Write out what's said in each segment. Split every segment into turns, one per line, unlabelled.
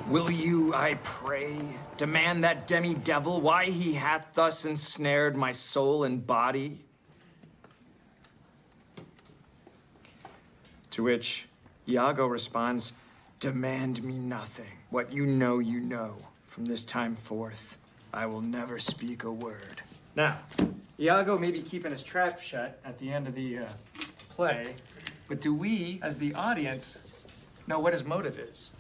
Will you, I pray, demand that demi-devil why he hath thus ensnared my soul and body? To which Iago responds, demand me nothing. What you know, you know. From this time forth, I will never speak a word. Now, Iago may be keeping his trap shut at the end of the play, but do we, as the audience, know what his motive is?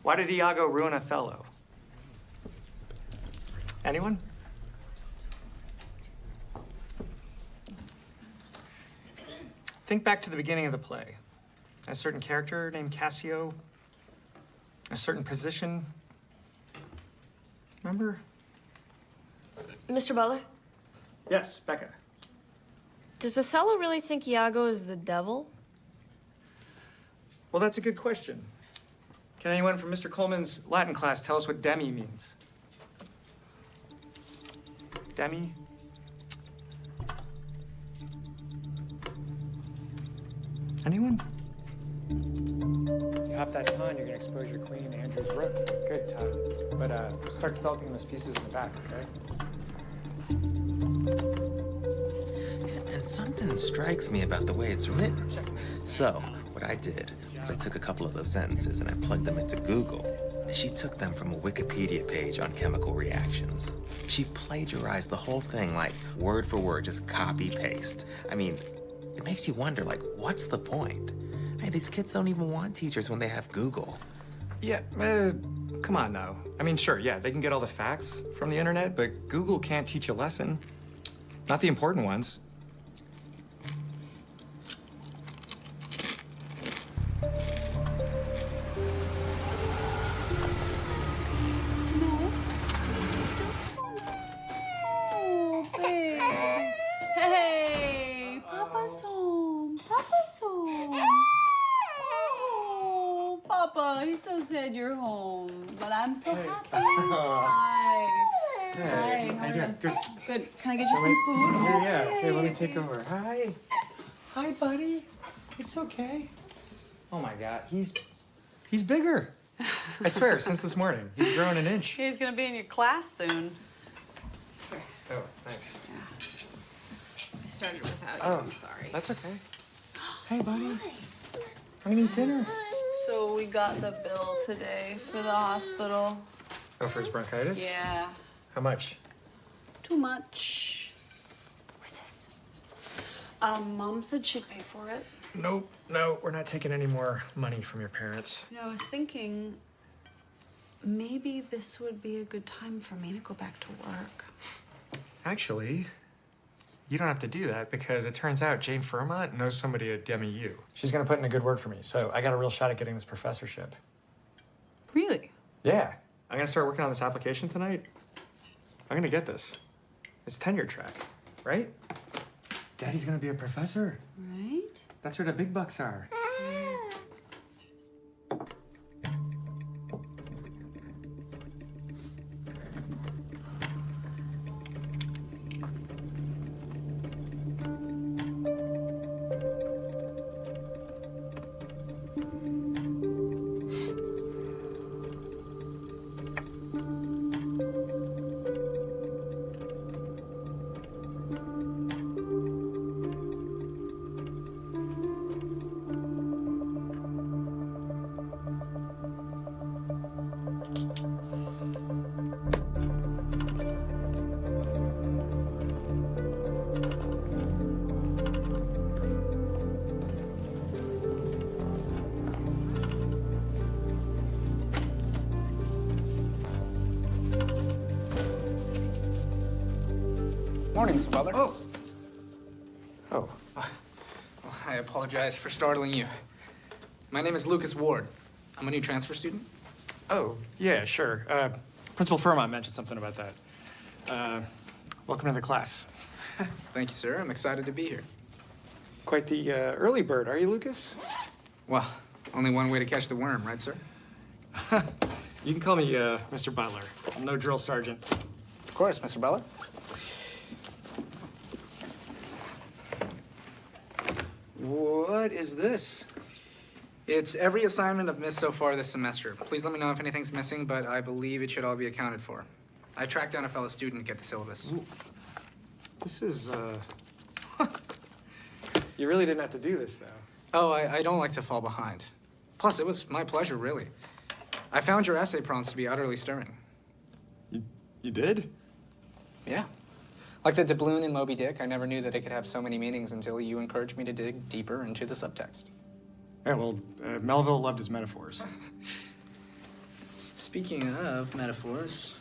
Why did Iago ruin Othello? Anyone? Think back to the beginning of the play. A certain character named Cassio, a certain position. Remember?
Mr. Butler,
Yes, Becca.
does Othello really think Iago is the devil?
Well, that's a good question. Can anyone from Mr. Coleman's Latin class tell us what demi means? Demi? Anyone?
You hop that pawn, you're gonna expose your queen, Andrew's rook. Good, Todd. But start developing those pieces in the back, okay?
And something strikes me about the way it's written. So, what I did was I took a couple of those sentences and I plugged them into Google. And she took them from a Wikipedia page on chemical reactions. She plagiarized the whole thing, like, word for word, just copy-paste. I mean, it makes you wonder, like, what's the point? Hey, these kids don't even want teachers when they have Google.
Yeah, come on now. I mean, sure, yeah, they can get all the facts from the internet, but Google can't teach a lesson. Not the important ones.
Hey, Papa's home. Papa's home. Oh, Papa, he's so sad you're home, but I'm so happy. Hi. Hi. How are you?
Good.
Good. Can I get you some food?
Yeah. Here, let me take over. Hi. Hi, buddy. It's okay.
Oh my God, he's bigger. I swear, since this morning, he's grown an inch.
He's gonna be in your class soon.
Oh, thanks.
Yeah. I started without you.
Oh,
I'm sorry.
That's okay. Hey, buddy. I'm gonna eat dinner.
So we got the bill today for the hospital.
Oh, for his bronchitis?
Yeah.
How much?
Too much. What's this? Mom said she'd pay for it.
Nope, no, we're not taking any more money from your parents.
You know, I was thinking maybe this would be a good time for me to go back to work.
Actually, you don't have to do that because it turns out Jane Fairmont knows somebody at DemiU. She's gonna put in a good word for me, so I got a real shot at getting this professorship.
Really?
Yeah, I'm gonna start working on this application tonight. I'm gonna get this. It's tenure track, right? Daddy's gonna be a professor.
Right?
That's where the big bucks are.
Morning, Mr. Butler.
Oh.
Well, I apologize for startling you. My name is Lucas Ward. I'm a new transfer student.
Oh, yeah, sure. Principal Fairmont mentioned something about that. Welcome to the class.
Thank you, sir. I'm excited to be here.
Quite the early bird, are you, Lucas?
Well, only one way to catch the worm, right, sir?
You can call me Mr. Butler. I'm no drill sergeant.
Of course, Mr. Butler.
What is this?
It's every assignment I've missed so far this semester. Please let me know if anything's missing, but I believe it should all be accounted for. I tracked down a fellow student to get the syllabus.
This is, You really didn't have to do this, though.
Oh, I don't like to fall behind. Plus, it was my pleasure, really. I found your essay prompts to be utterly stirring.
You did?
Yeah. Like the doubloon in Moby Dick, I never knew that it could have so many meanings until you encouraged me to dig deeper into the subtext.
Yeah, well, Melville loved his metaphors.
Speaking of metaphors,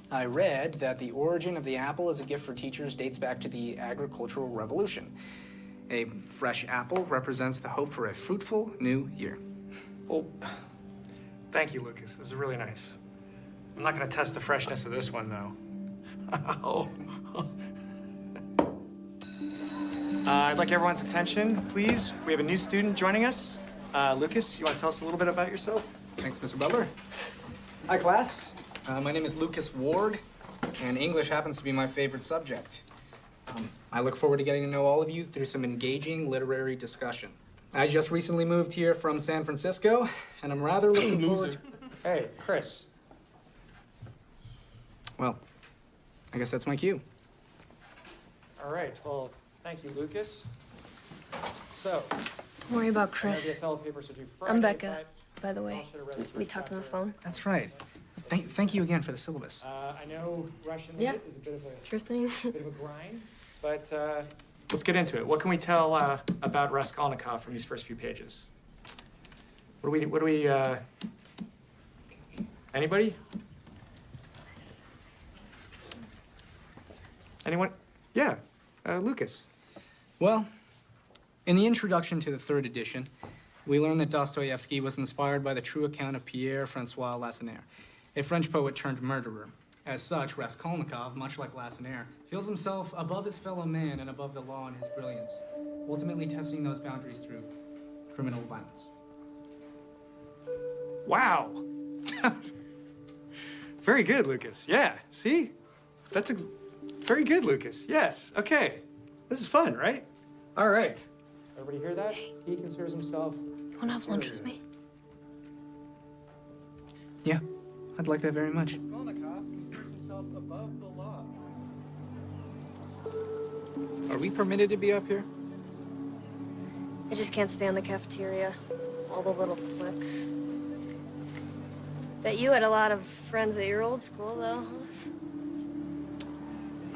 I read that the origin of the apple as a gift for teachers dates back to the agricultural revolution. A fresh apple represents the hope for a fruitful new year.
Well, thank you, Lucas. This is really nice. I'm not gonna test the freshness of this one, though. Oh. I'd like everyone's attention, please. We have a new student joining us. Lucas, you want to tell us a little bit about yourself?
Thanks, Mr. Butler. Hi, class. My name is Lucas Ward, and English happens to be my favorite subject. I look forward to getting to know all of you through some engaging literary discussion. I just recently moved here from San Francisco, and I'm rather looking forward to...
Hey, Chris.
Well, I guess that's my cue.
All right, well, thank you, Lucas. So,
Don't worry about
I know
Chris.
the fellow papers are due Friday.
I'm Becca,
but
by the way.
y'all should have read the
We
first
talked on the
chapter.
phone.
That's right. Thank you again for the syllabus.
I know Russian
Yeah.
is a bit of a
Sure thing.
bit of a grind, but let's get into it. What can we tell about Raskolnikov from these first few pages? What do we, anybody? Anyone? Yeah, Lucas.
Well, in the introduction to the third edition, we learn that Dostoevsky was inspired by the true account of Pierre-François Lacenaire, a French poet turned murderer. As such, Raskolnikov, much like Lacenaire, feels himself above his fellow man and above the law in his brilliance, ultimately testing those boundaries through criminal violence.
Wow. Very good, Lucas. Yeah, see? That's very good, Lucas. Yes, okay. This is fun, right? All right. Everybody hear that? He considers himself...
You wanna have lunch with me?
Yeah, I'd like that very much.
Raskolnikov considers himself above the law.
Are we permitted to be up here?
I just can't stand the cafeteria. All the little cliques. Bet you had a lot of friends at your old school, though, huh?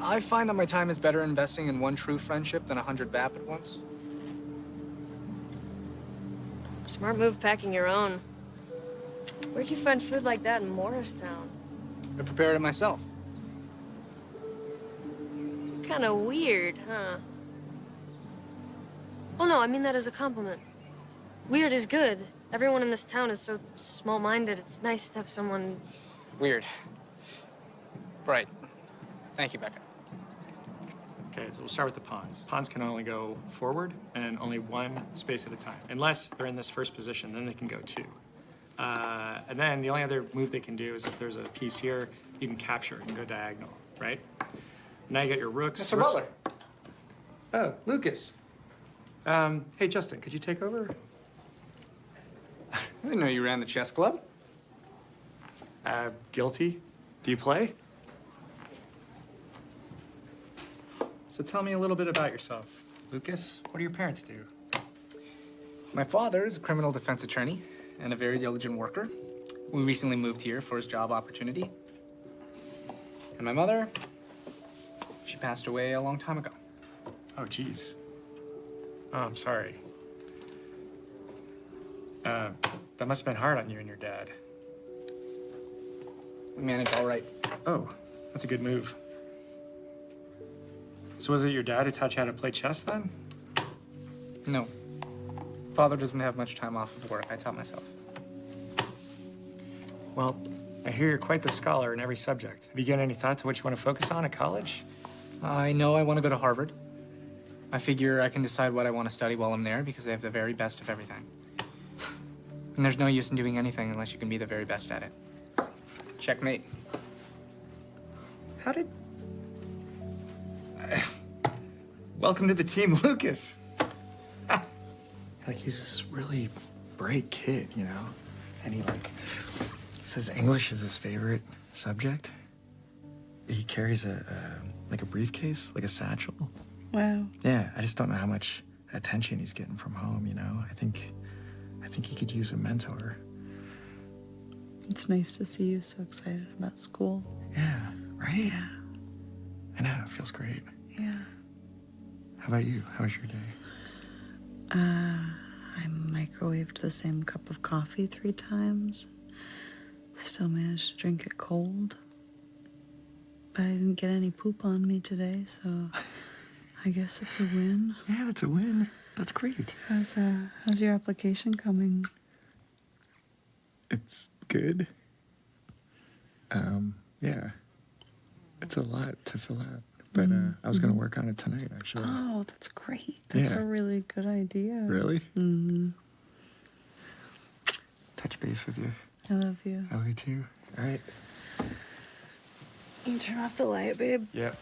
I find that my time is better investing in one true friendship than 100 vapid ones.
Smart move packing your own. Where'd you find food like that in Morristown?
I prepared it myself.
Kinda weird, huh? Oh no, I mean that as a compliment. Weird is good. Everyone in this town is so small-minded. It's nice to have someone...
Weird. Right. Thank you, Becca.
Okay, so we'll start with the pawns. Pawns can only go forward and only one space at a time. Unless they're in this first position, then they can go two. And then the only other move they can do is if there's a piece here, you can capture it and go diagonal, right? Now you got your rooks.
Mr. Butler.
Oh, Lucas. Hey, Justin, could you take over?
I didn't know you ran the chess club.
Guilty. Do you play? So tell me a little bit about yourself. Lucas, what do your parents do?
My father is a criminal defense attorney and a very diligent worker. We recently moved here for his job opportunity. And my mother, she passed away a long time ago.
Oh, geez. Oh, I'm sorry. That must have been hard on you and your dad.
We managed all right.
Oh, that's a good move. So was it your dad who taught you how to play chess then?
No. Father doesn't have much time off of work. I taught myself.
Well, I hear you're quite the scholar in every subject. Have you given any thought to what you want to focus on at college?
I know I want to go to Harvard. I figure I can decide what I want to study while I'm there because they have the very best of everything. And there's no use in doing anything unless you can be the very best at it. Checkmate.
How did...
Welcome to the team, Lucas. Like, he's this really bright kid, you know? And he says English is his favorite subject. He carries a briefcase, like a satchel.
Wow.
Yeah, I just don't know how much attention he's getting from home, you know? I think he could use a mentor.
It's nice to see you so excited about school.
Yeah, right? Yeah. I know, it feels great.
Yeah.
How about you? How was your day?
I microwaved the same cup of coffee 3 times. Still managed to drink it cold. But I didn't get any poop on me today, so I guess it's a win.
Yeah, that's a win. That's great.
How's your application coming?
It's good. Yeah. It's a lot to fill out. But I was going to work on it tonight, actually.
Oh, that's great. That's
Yeah.
a really good idea.
Really?
Mm-hmm.
Touch base with you.
I love you.
I love you too. All right.
You turn off the light, babe.
Yep.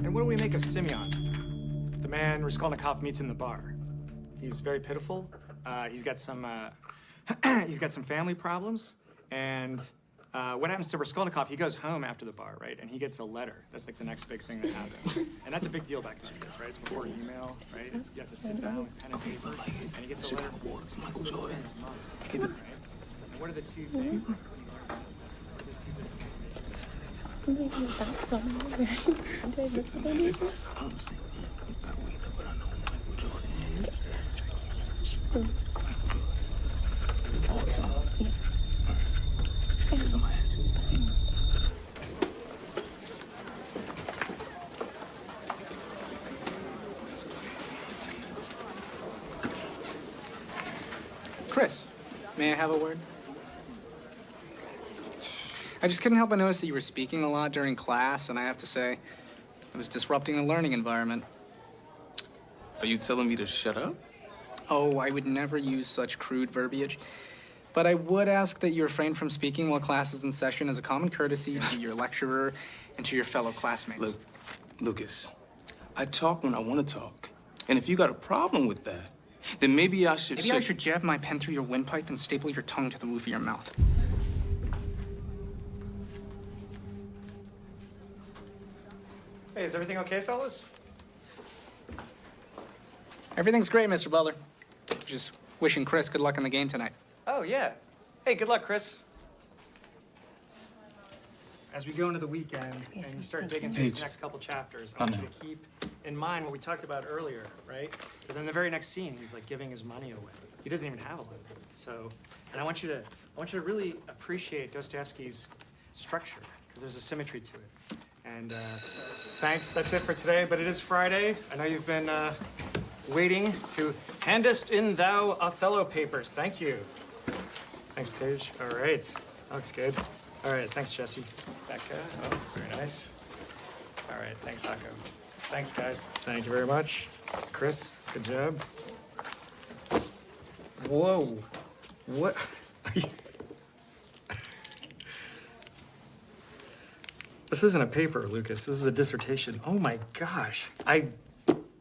And what do we make of Simeon? The man Raskolnikov meets in the bar. He's very pitiful. He's got some family problems. And what happens to Raskolnikov? He goes home after the bar, right? And he gets a letter. That's like the next big thing that happens. And that's a big deal back in those days, right? It's before email, right? You have to sit down with pen and paper. And he gets a letter from his Michael Jordan. Right? And what are the two things?
Chris, may I have a word? I just couldn't help but notice that you were speaking a lot during class, and I have to say, it was disrupting the learning environment.
Are you telling me to shut up?
Oh, I would never use such crude verbiage. But I would ask that you refrain from speaking while class is in session as a common courtesy to your lecturer and to your fellow classmates.
Look, Lucas, I talk when I want to talk. And if you got a problem with that, then maybe I should...
Maybe I should jab my pen through your windpipe and staple your tongue to the roof of your mouth.
Hey, is everything okay, fellas?
Everything's great, Mr. Butler. Just wishing Chris good luck in the game tonight.
Oh, yeah. Hey, good luck, Chris. As we go into the weekend and you start digging through these next couple chapters, I want you to keep in mind what we talked about earlier, right? But then the very next scene, he's like giving his money away. He doesn't even have a lot. So, and I want you to really appreciate Dostoevsky's structure because there's a symmetry to it. And thanks. That's it for today. But it is Friday. I know you've been waiting to handest in thou Othello papers. Thank you. Thanks, Paige. All right. That looks good. All right. Thanks, Jesse. Becca. Oh, very nice. All right. Thanks, Hako. Thanks, guys. Thank you very much. Chris, good job. Whoa. What? Are you... This isn't a paper, Lucas. This is a dissertation. Oh my gosh. I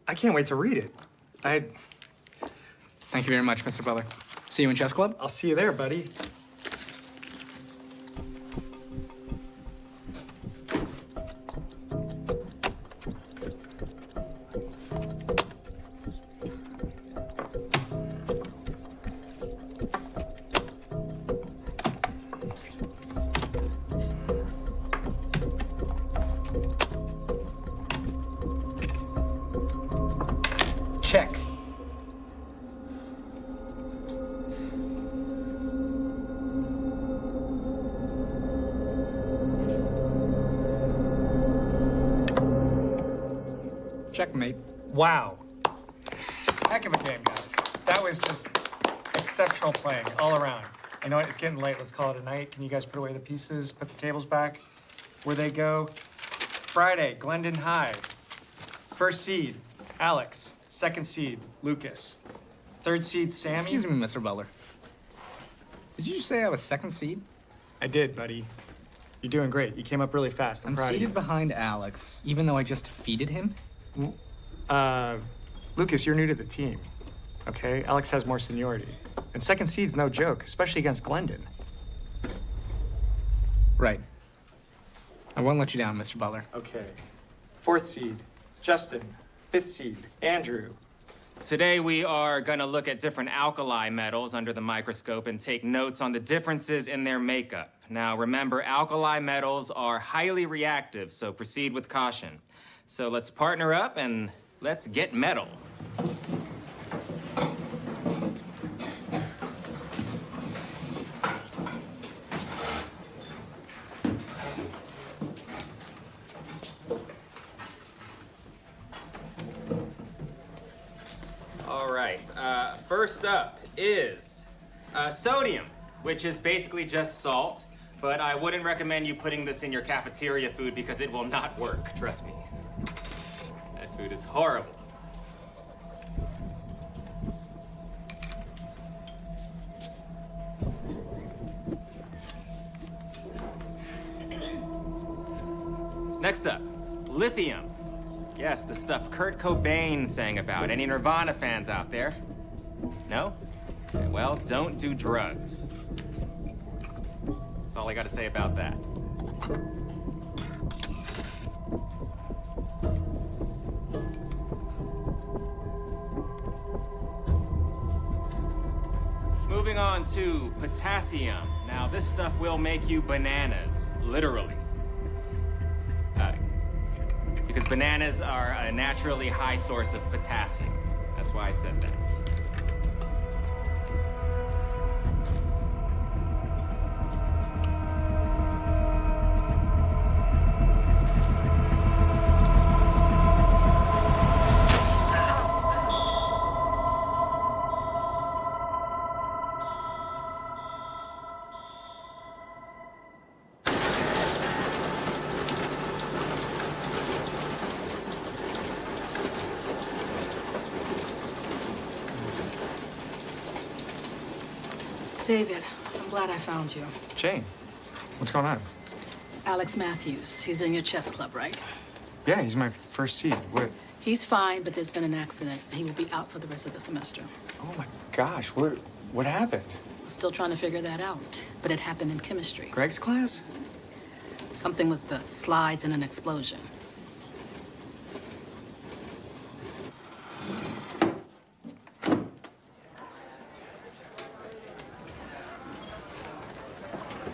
can't wait to read it.
Thank you very much, Mr. Butler. See you in chess club?
I'll see you there, buddy.
Checkmate.
Wow. Heck of a game, guys. That was just exceptional playing all around. You know what? It's getting late. Let's call it a night. Can you guys put away the pieces, put the tables back where they go? Friday, Glendon High. First seed, Alex. Second seed, Lucas. Third seed, Sammy.
Excuse me, Mr. Butler. Did you just say I was second seed?
I did, buddy. You're doing great. You came up really fast. I'm
I'm
proud of you.
seated behind Alex, even though I just defeated him.
Lucas, you're new to the team, okay? Alex has more seniority. And second seed's no joke, especially against Glendon.
Right. I won't let you down, Mr. Butler.
Okay. Fourth seed, Justin. Fifth seed, Andrew.
Today we are gonna look at different alkali metals under the microscope and take notes on the differences in their makeup. Now remember, alkali metals are highly reactive, so proceed with caution. So let's partner up and let's get metal. All right, first up is sodium, which is basically just salt, but I wouldn't recommend you putting this in your cafeteria food because it will not work, trust me. That food is horrible. Next up, lithium. Yes, the stuff Kurt Cobain sang about. Any Nirvana fans out there? No? Okay, well, don't do drugs. That's all I got to say about that. Moving on to potassium. Now, this stuff will make you bananas, literally. Because bananas are a naturally high source of potassium. That's why I said that.
David, I'm glad I found you.
Jane, what's going on?
Alex Matthews, he's in your chess club, right?
Yeah, he's my first seed. What?
He's fine, but there's been an accident. He will be out for the rest of the semester.
Oh my gosh, what happened?
We're still trying to figure that out, but it happened in chemistry.
Greg's class?
Something with the slides and an explosion.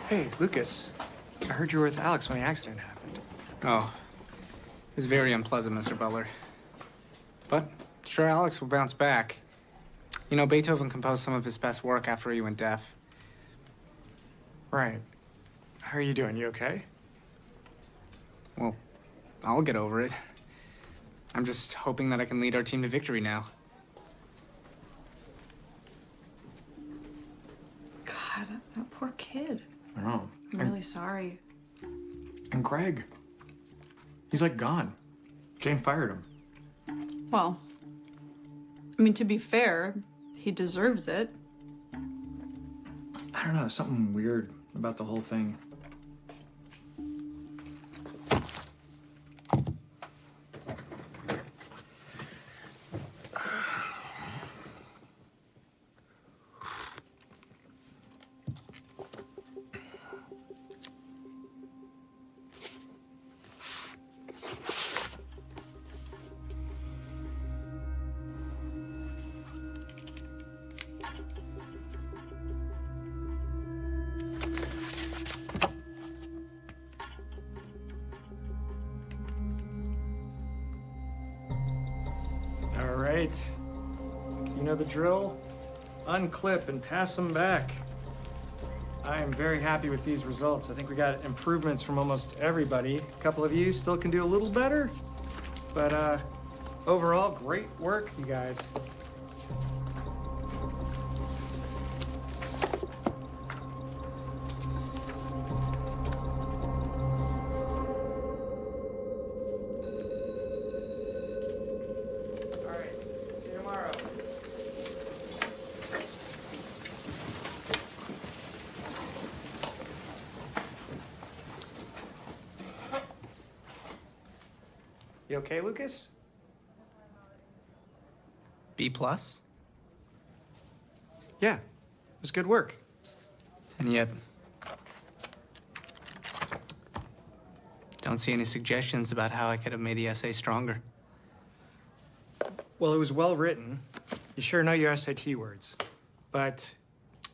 Hey, Lucas. I heard you were with Alex when the accident happened.
Oh, it was very unpleasant, Mr. Butler. But sure, Alex will bounce back. You know, Beethoven composed some of his best work after he went deaf.
Right. How are you doing? You okay?
Well, I'll get over it. I'm just hoping that I can lead our team to victory now.
God, that poor kid.
I know.
I'm really sorry.
And Greg. He's like gone. Jane fired him.
Well, I mean, to be fair, he deserves it.
I don't know, something weird about the whole thing. All right. You know the drill? Unclip and pass them back. I am very happy with these results. I think we got improvements from almost everybody. A couple of you still can do a little better, but overall, great work, you guys. All right, see you tomorrow. You okay, Lucas?
B plus?
Yeah, it was good work.
And yet, don't see any suggestions about how I could have made the essay stronger.
Well, it was well written. You sure know your SAT words. But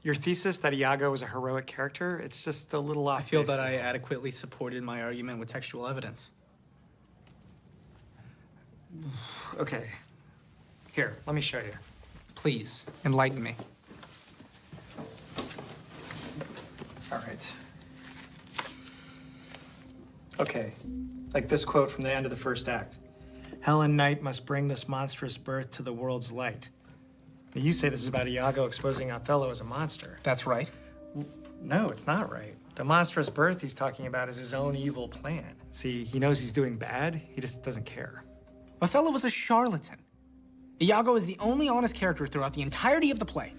your thesis that Iago was a heroic character, it's just a little off.
I feel
base.
that I adequately supported my argument with textual evidence.
Okay. Here, let me show you.
Please, enlighten me.
All right. Okay, like this quote from the end of the first act. Helen Knight must bring this monstrous birth to the world's light. Now, you say this is about Iago exposing Othello as a monster.
That's right.
No, it's not right. The monstrous birth he's talking about is his own evil plan. See, he knows he's doing bad, he just doesn't care.
Othello was a charlatan. Iago is the only honest character throughout the entirety of the play.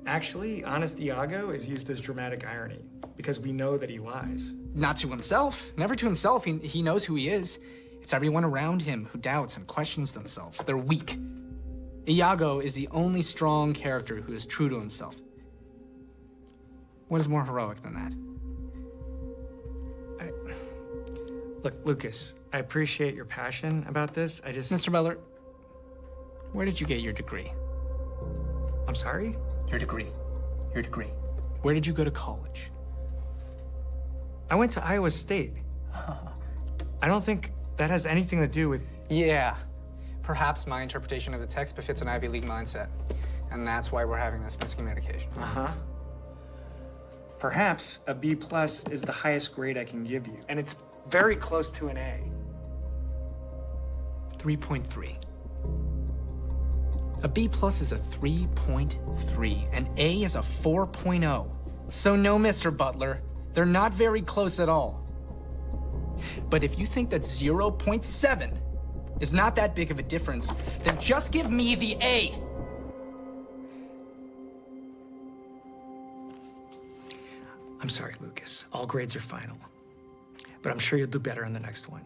Actually, honest Iago is used as dramatic irony, because we know that he lies.
Not to himself. Never to himself. He knows who he is. It's everyone around him who doubts and questions themselves. They're weak. Iago is the only strong character who is true to himself. What is more heroic than that?
Look, Lucas, I appreciate your passion about this. I just...
Mr. Butler, where did you get your degree?
I'm sorry?
Your degree. Your degree. Where did you go to college?
I went to Iowa State. I don't think that has anything to do with...
Yeah. Perhaps my interpretation of the text befits an Ivy League mindset. And that's why we're having this miscommunication.
Uh-huh. Perhaps a B+ is the highest grade I can give you. And it's very close to an A.
3.3. A B+ is a 3.3. An A is a 4.0. So no, Mr. Butler, they're not very close at all. But if you think that 0.7 is not that big of a difference, then just give me the A.
I'm sorry, Lucas. All grades are final. But I'm sure you'll do better in the next one.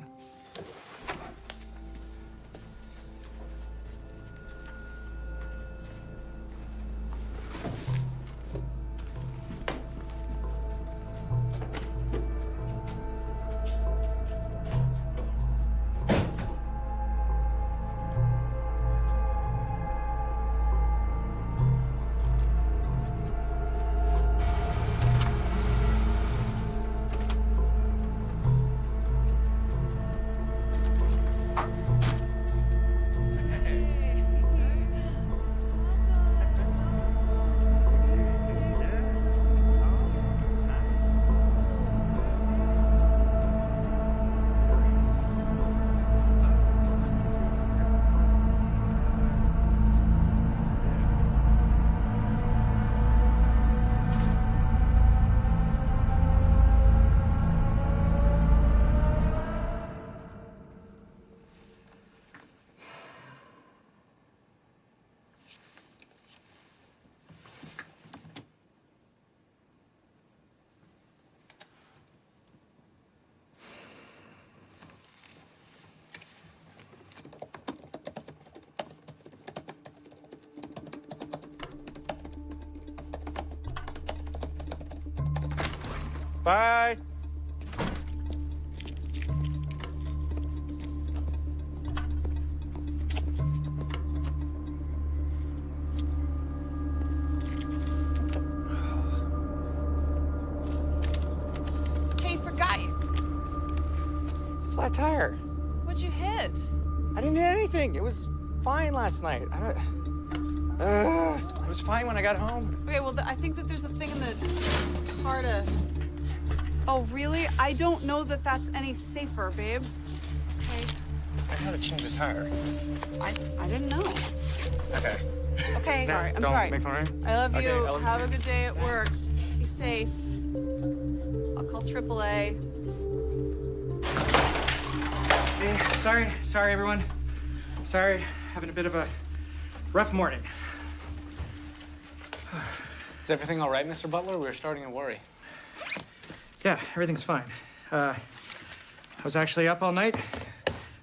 Bye.
Hey, forgot you.
Flat tire.
What'd you hit?
I didn't hit anything. It was fine last night. It was fine when I got home.
Okay, well, I think that there's a thing in the car to... Oh, really? I don't know that that's any safer, babe. Okay.
how to change a tire.
I didn't know.
Okay.
Okay, sorry. I'm
Don't
sorry.
make fun of me.
I love
Okay,
you.
I love you
Have
too.
a good day at work. Be safe. I'll call AAA.
Hey, sorry everyone. Sorry, having a bit of a rough morning.
Is everything all right, Mr. Butler? We were starting to worry.
Yeah, everything's fine. I was actually up all night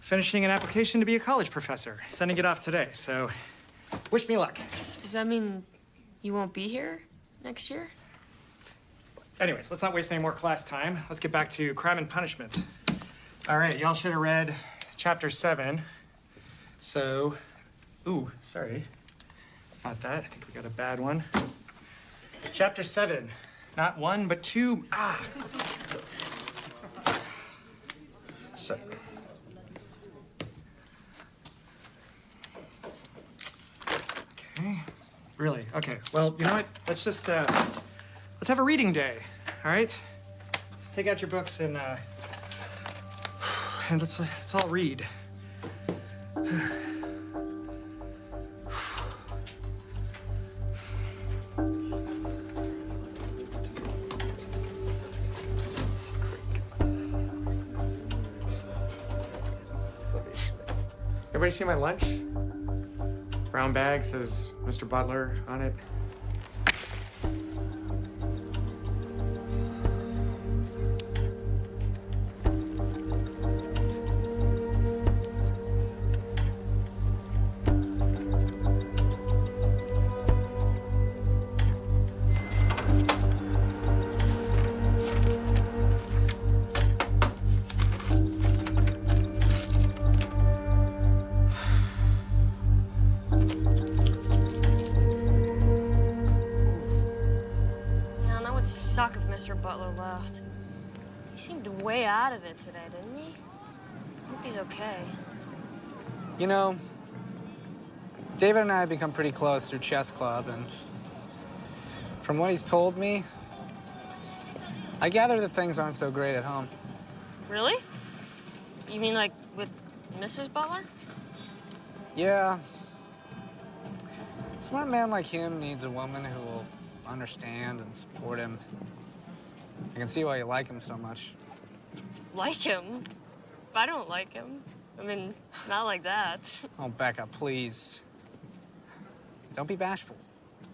finishing an application to be a college professor, sending it off today, so wish me luck.
Does that mean you won't be here next year?
Anyways, let's not waste any more class time. Let's get back to Crime and Punishment. All right, y'all should have read chapter 7. So, ooh, sorry about that. I think we got a bad one. Chapter 7, not 1, but 2. So. Okay, really? Okay, well, you know what? Let's just, let's have a reading day, all right? Just take out your books and let's all read. Everybody see my lunch? Brown bag says Mr. Butler on it.
Man, that would suck if Mr. Butler left. He seemed way out of it today, didn't he? I hope he's okay.
You know, David and I have become pretty close through chess club, and from what he's told me, I gather that things aren't so great at home.
Really? You mean like with Mrs. Butler?
Yeah. A smart man like him needs a woman who will understand and support him. I can see why you like him so much.
Like him? I don't like him. I mean, not like that.
Oh, Becca, please. Don't be bashful.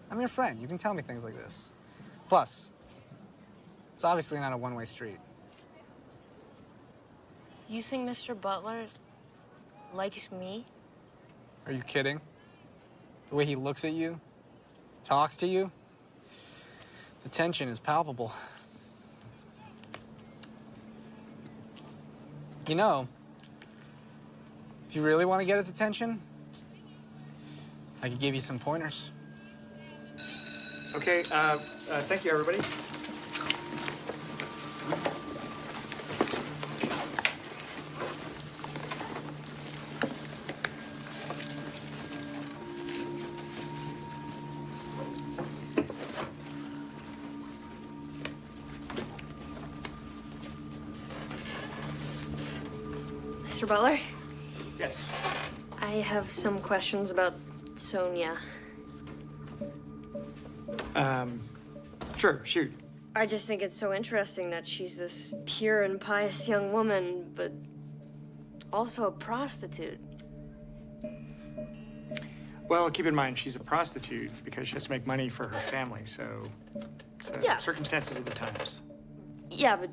I'm your friend. You can tell me things like this. Plus, it's obviously not a one-way street.
You think Mr. Butler likes me?
Are you kidding? The way he looks at you, talks to you, the tension is palpable. You know, if you really want to get his attention, I could give you some pointers.
Okay, thank you, everybody.
Mr. Butler,
Yes.
I have some questions about Sonia.
Sure, shoot.
I just think it's so interesting that she's this pure and pious young woman, but also a prostitute.
Well, keep in mind, she's a prostitute because she has to make money for her family, so
Yeah.
circumstances of the times.
Yeah, but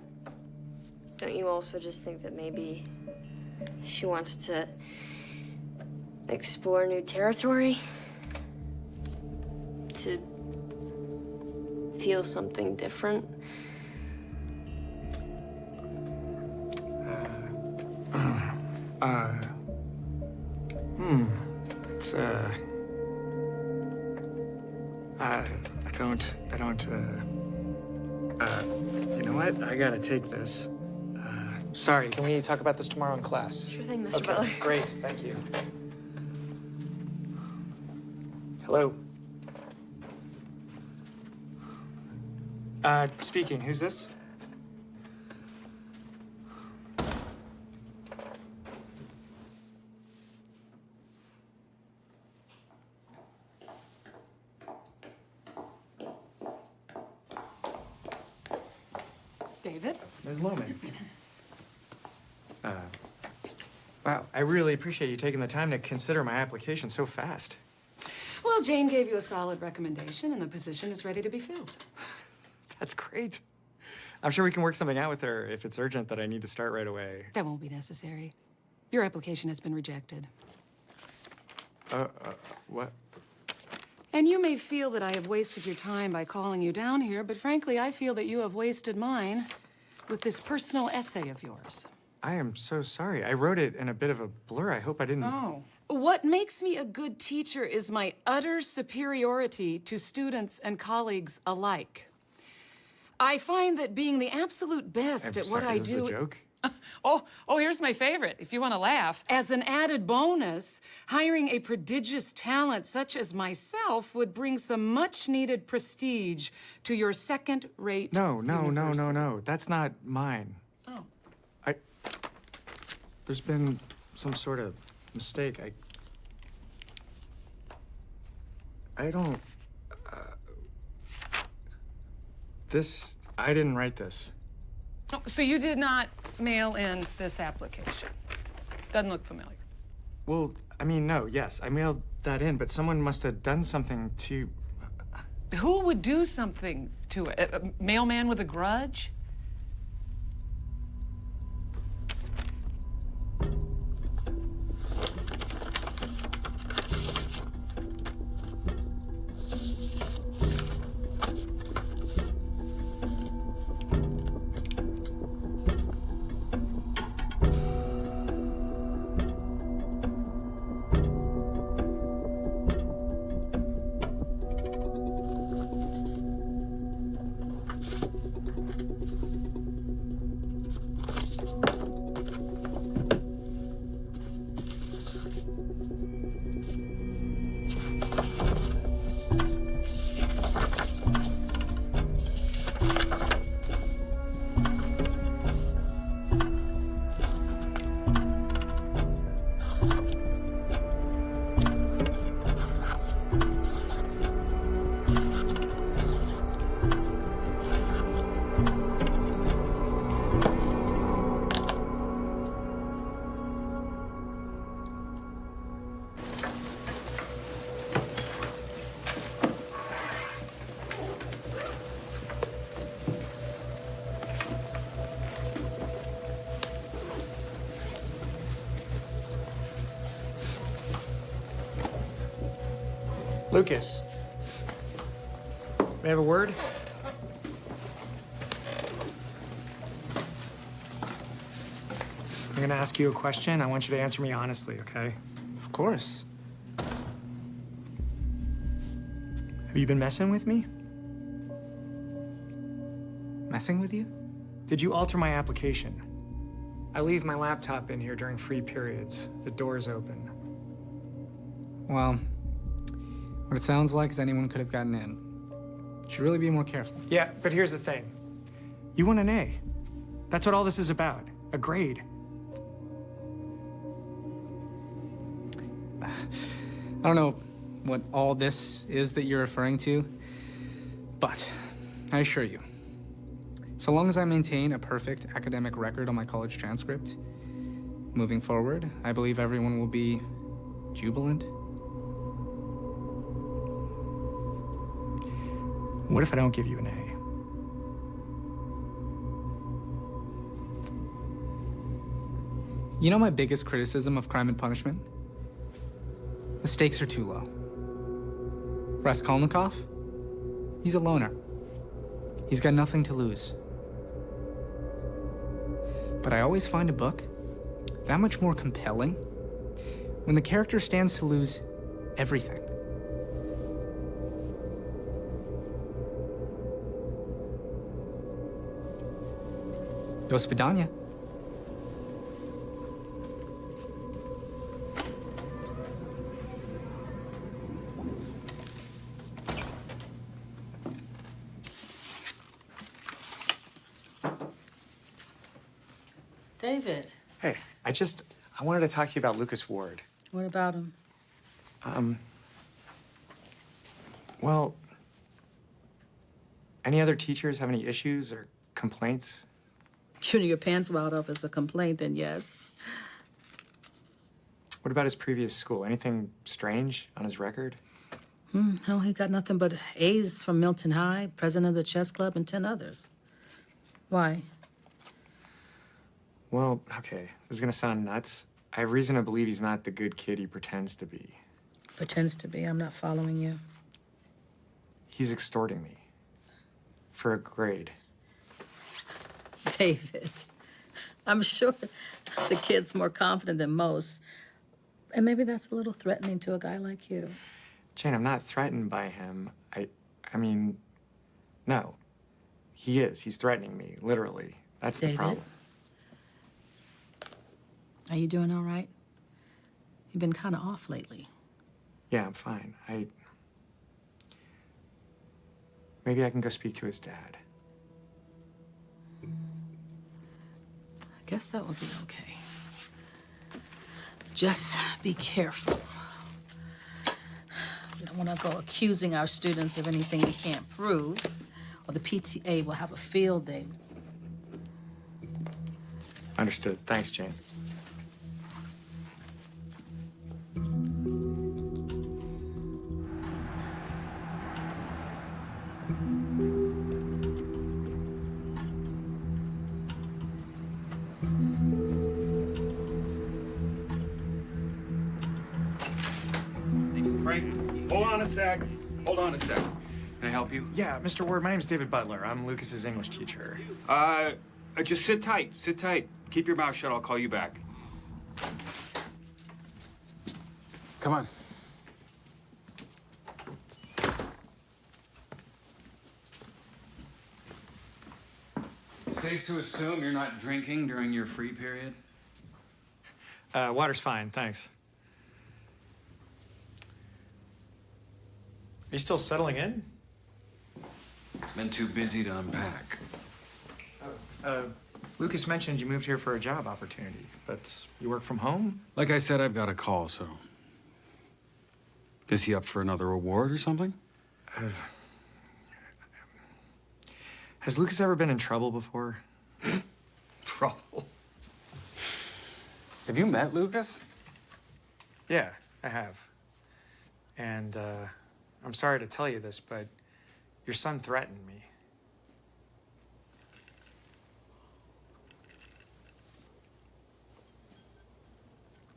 don't you also just think that maybe she wants to explore new territory? To feel something different?
It's, I don't, you know what? I gotta take this. Sorry, can we talk about this tomorrow in class?
Sure thing, Mr.
Okay,
Butler.
great, thank you. Hello? Speaking, who's this?
David.
Ms. Lohman. Wow, I really appreciate you taking the time to consider my application so fast.
Well, Jane gave you a solid recommendation, and the position is ready to be filled.
That's great. I'm sure we can work something out with her if it's urgent that I need to start right away.
That won't be necessary. Your application has been rejected.
What?
And you may feel that I have wasted your time by calling you down here, but frankly, I feel that you have wasted mine with this personal essay of yours.
I am so sorry. I wrote it in a bit of a blur. I hope I didn't.
Oh. What makes me a good teacher is my utter superiority to students and colleagues alike. I find that being the absolute best
I'm
at what
sorry,
I
is this
do.
a joke?
Oh, here's my favorite, if you want to laugh. As an added bonus, hiring a prodigious talent such as myself would bring some much-needed prestige to your second-rate
No.
university.
That's not mine.
Oh.
There's been some sort of mistake. I don't. I didn't write this.
Oh, so you did not mail in this application? Doesn't look familiar.
Well, I mean, no, yes, I mailed that in, but someone must have done something to.
Who would do something to it? A mailman with a grudge?
Lucas. May I have a word? I'm gonna ask you a question. I want you to answer me honestly, okay?
Of course.
Have you been messing with me?
Messing with you?
Did you alter my application? I leave my laptop in here during free periods. The door's open.
Well, what it sounds like is anyone could have gotten in. Should really be more careful.
Yeah, but here's the thing. You want an A. That's what all this is about. A grade.
I don't know what all this is that you're referring to, but I assure you, so long as I maintain a perfect academic record on my college transcript, moving forward, I believe everyone will be jubilant.
What if I don't give you an A?
You know my biggest criticism of Crime and Punishment? The stakes are too low. Raskolnikov? He's a loner. He's got nothing to lose. But I always find a book that much more compelling when the character stands to lose everything. До свидания.
David,
Hey, I wanted to talk to you about Lucas Ward.
what about him?
Well, any other teachers have any issues or complaints?
Shooting your pants wide off is a complaint, then yes.
What about his previous school? Anything strange on his record?
No, he got nothing but A's from Milton High, president of the chess club, and 10 others. Why?
Well, okay, this is gonna sound nuts. I have reason to believe he's not the good kid he pretends to be.
Pretends to be. I'm not following you.
He's extorting me for a grade.
David, I'm sure the kid's more confident than most. And maybe that's a little threatening to a guy like you.
Jane, I'm not threatened by him. I mean, no. He is. He's threatening me, literally. That's the
David?
problem.
Are you doing all right? You've been kind of off lately.
Yeah, I'm fine. Maybe I can go speak to his dad.
I guess that would be okay. Just be careful. We don't want to go accusing our students of anything we can't prove, or the PTA will have a field day.
Understood. Thanks, Jane.
Frank, hold on a sec. Hold on a sec. Can I help you?
Yeah, Mr. Ward, my name's David Butler. I'm Lucas's English teacher.
Just sit tight. Sit tight. Keep your mouth shut. I'll call you back. Come on. Safe to assume you're not drinking during your free period?
Water's fine, thanks. Are you still settling in?
Been too busy to unpack.
Lucas mentioned you moved here for a job opportunity, but you work from home?
Like I said, I've got a call, so. Is he up for another award or something?
Has Lucas ever been in trouble before?
Trouble? Have you met Lucas?
Yeah, I have. And I'm sorry to tell you this, but your son threatened me.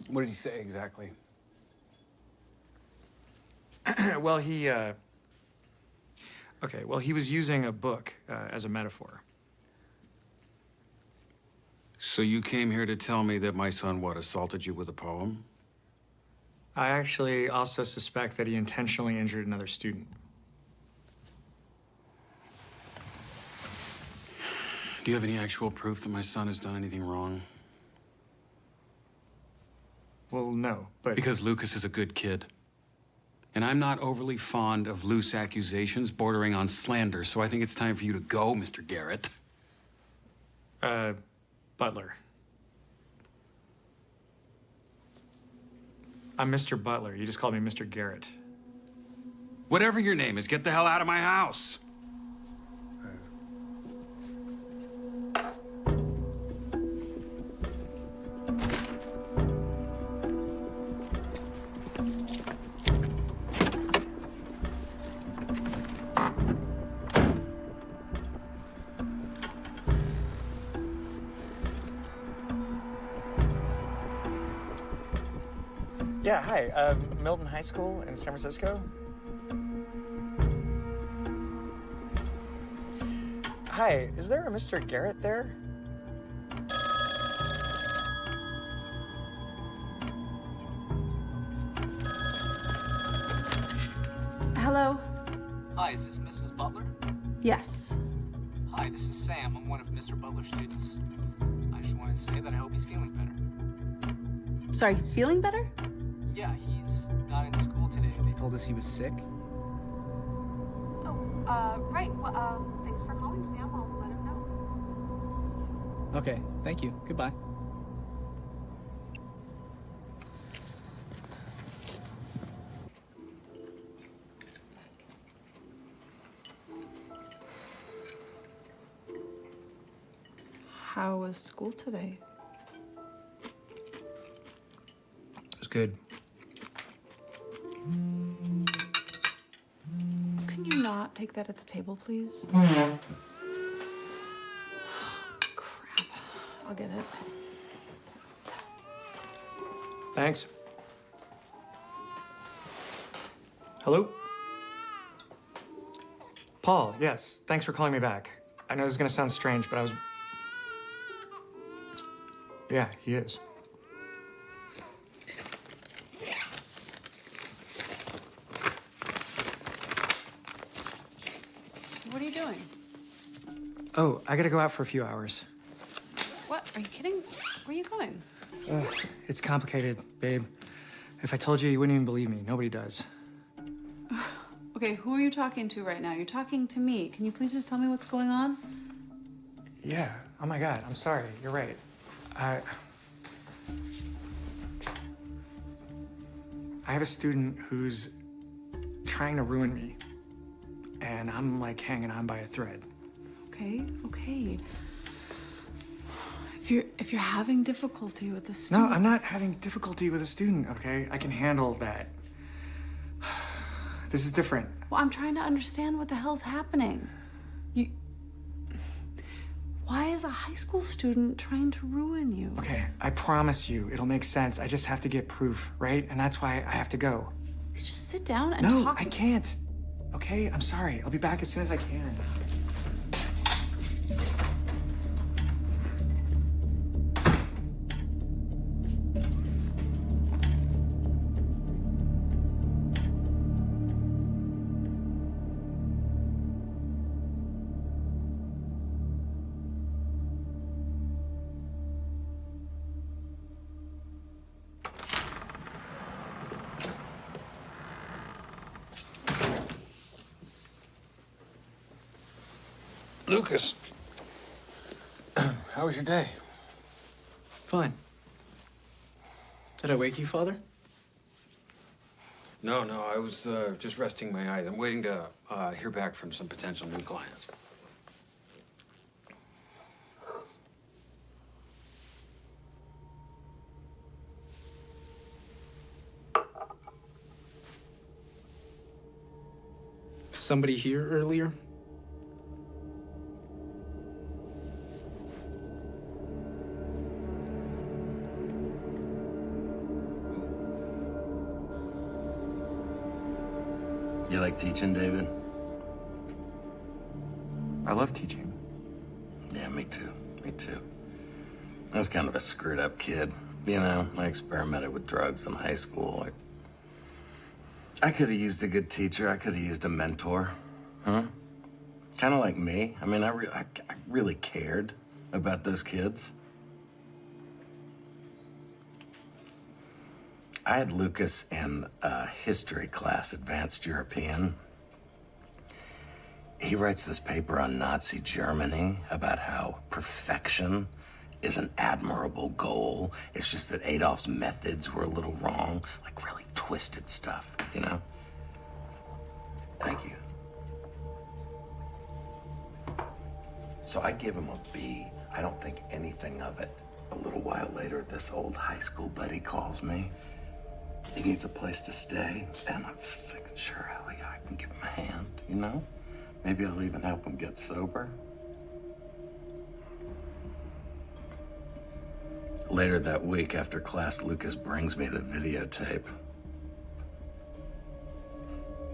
What did he say exactly?
Well, he was using a book as a metaphor.
So you came here to tell me that my son, what, assaulted you with a poem?
I actually also suspect that he intentionally injured another student.
Do you have any actual proof that my son has done anything wrong?
Well, no, but...
Because Lucas is a good kid. And I'm not overly fond of loose accusations bordering on slander, so I think it's time for you to go, Mr. Garrett.
Butler. I'm Mr. Butler. You just called me Mr. Garrett.
Whatever your name is, get the hell out of my house.
Yeah, hi. Milton High School in San Francisco. Hi, is there a Mr. Garrett there?
Hello?
Hi, is this Mrs. Butler?
Yes.
Hi, this is Sam. I'm one of Mr. Butler's students. I just wanted to say that I hope he's feeling better.
Sorry, he's feeling better?
Yeah, he's not in school today. They told us he was sick.
Oh, right. Well, thanks for calling, Sam. I'll let him know.
Okay, thank you. Goodbye.
How was school today?
It was good.
Can you not take that at the table, please? Crap. I'll get it.
Thanks. Hello? Paul, yes. Thanks for calling me back. I know this is gonna sound strange, but I was... Yeah, he is.
What are you doing?
Oh, I gotta go out for a few hours.
What? Are you kidding? Where are you going?
It's complicated, babe. If I told you, you wouldn't even believe me. Nobody does.
Okay, who are you talking to right now? You're talking to me. Can you please just tell me what's going on?
Yeah. Oh my God. I'm sorry. You're right. I have a student who's trying to ruin me, and I'm like hanging on by a thread.
Okay. If you're having difficulty with the
No,
student...
I'm not having difficulty with a student, okay? I can handle that. This is different.
Well, I'm trying to understand what the hell's happening. Why is a high school student trying to ruin you?
Okay, I promise you, it'll make sense. I just have to get proof, right? And that's why I have to go.
Just sit down and
No,
talk
I
to
can't. Okay, I'm sorry. I'll be back as soon as I can.
Lucas, how was your day?
Fine. Did I wake you, Father?
No, I was just resting my eyes. I'm waiting to hear back from some potential new clients.
Somebody here earlier?
You like teaching, David?
I love teaching.
Yeah, me too. Me too. I was kind of a screwed up kid. You know, I experimented with drugs in high school. I could have used a good teacher. I could have used a mentor. Huh? Kind of like me. I mean, I really cared about those kids. I had Lucas in a history class, Advanced European. He writes this paper on Nazi Germany about how perfection is an admirable goal. It's just that Adolf's methods were a little wrong, like really twisted stuff, you know? Thank you. So I give him a B. I don't think anything of it. A little while later, this old high school buddy calls me. He needs a place to stay, and I'm thinking, sure, hell yeah, I can give him a hand, you know? Maybe I'll even help him get sober. Later that week, after class, Lucas brings me the videotape.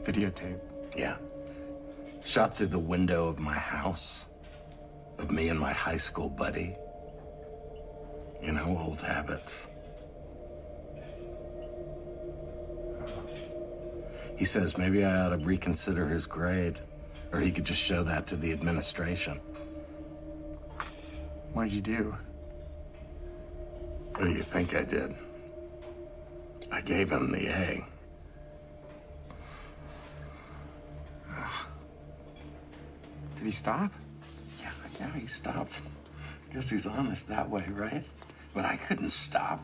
Videotape?
Yeah. Shot through the window of my house, of me and my high school buddy. You know, old habits. He says maybe I ought to reconsider his grade, or he could just show that to the administration.
What did you do?
What do you think I did? I gave him the A.
Did he stop?
Yeah, he stopped. Guess he's honest that way, right? But I couldn't stop.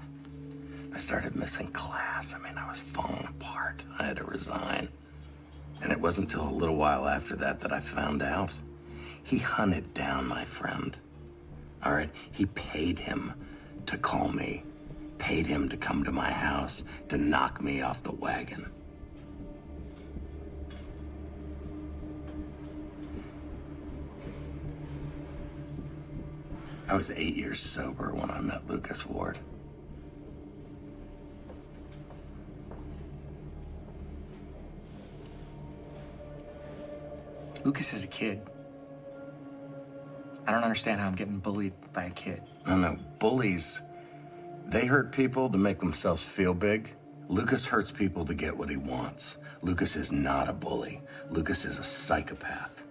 I started missing class. I mean, I was falling apart. I had to resign. And it wasn't until a little while after that that I found out. He hunted down my friend. all right? He paid him to call me, paid him to come to my house, to knock me off the wagon. I was 8 years sober when I met Lucas Ward.
Lucas is a kid. I don't understand how I'm getting bullied by a kid.
No, bullies, they hurt people to make themselves feel big. Lucas hurts people to get what he wants. Lucas is not a bully. Lucas is a psychopath.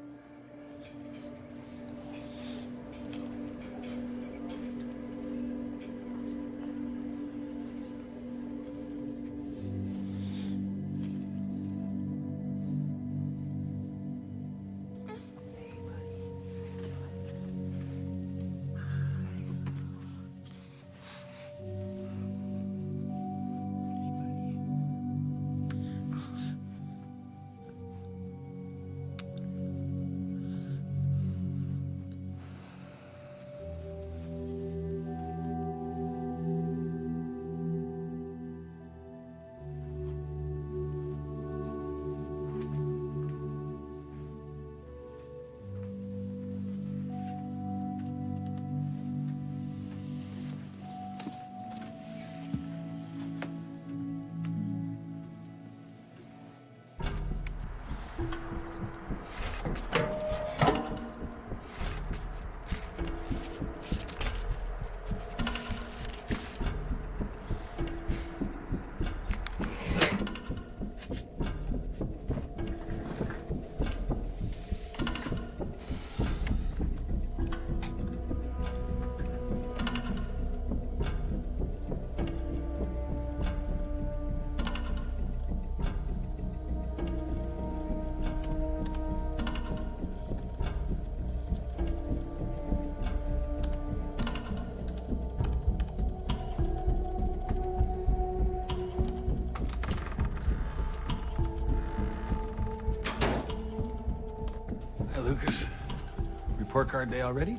Hi, Lucas. Report card day already?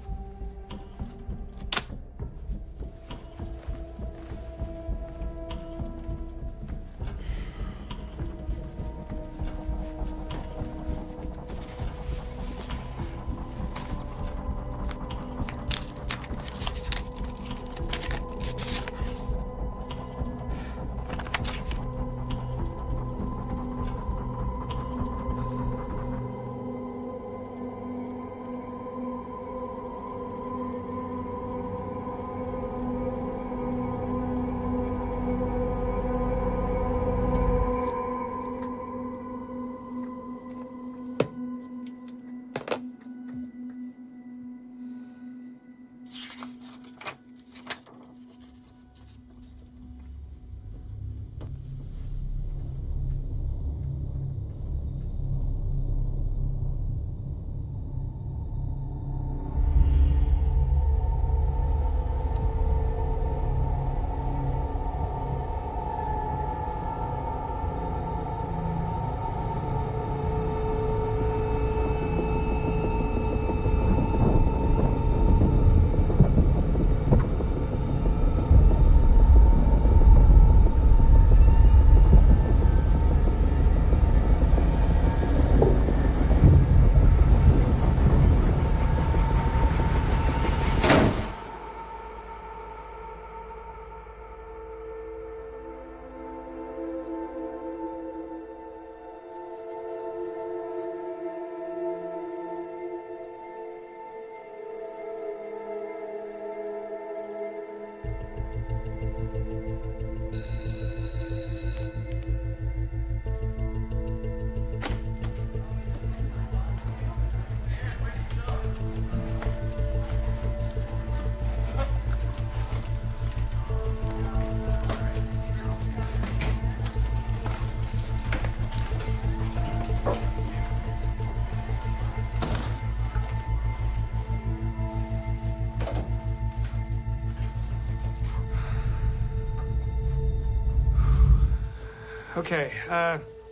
Okay,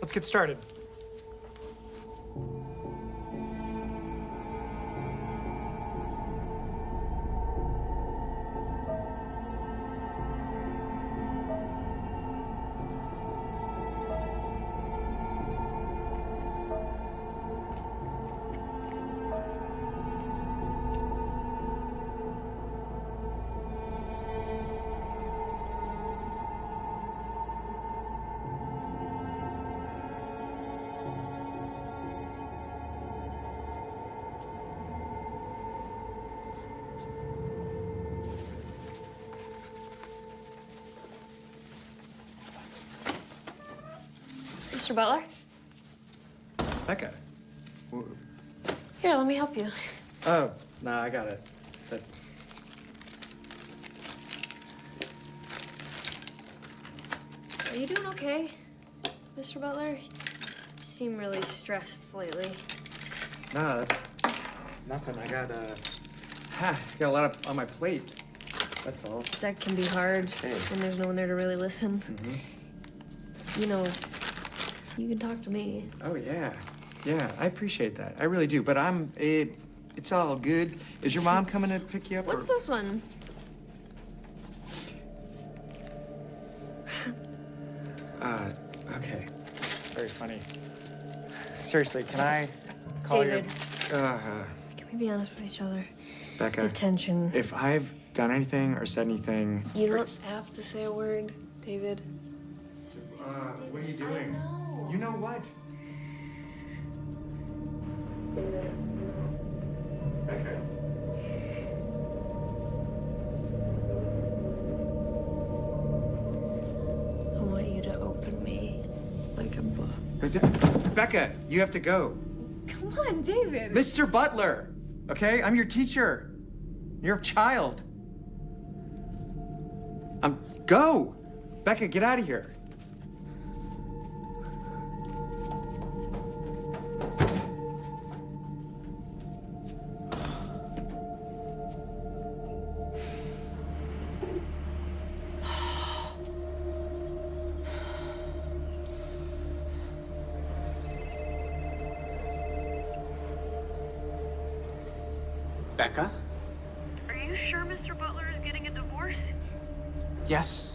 let's get started.
Mr. Butler?
Becca.
Here, let me help you.
Oh, no, I got it.
Are you doing okay, Mr. Butler? You seem really stressed lately.
No, that's nothing. I got a lot on my plate. That's all.
That can be hard when there's no one there to really listen. You know, you can talk to me.
Oh, yeah. Yeah, I appreciate that. I really do. But it's all good. Is your mom coming to pick you up?
What's this one?
Okay. Very funny. Seriously, can I call
David.
your...
Can we be honest with each other?
Becca.
The tension.
If I've done anything or said anything...
You don't have to say a word, David.
What are you doing? You know what? Okay.
I want you to open me like a book.
Becca, you have to go.
Come on, David.
Mr. Butler, okay? I'm your teacher. You're a child. Go! Becca, get out of here.
Becca?
Are you sure Mr. Butler is getting a divorce?
Yes.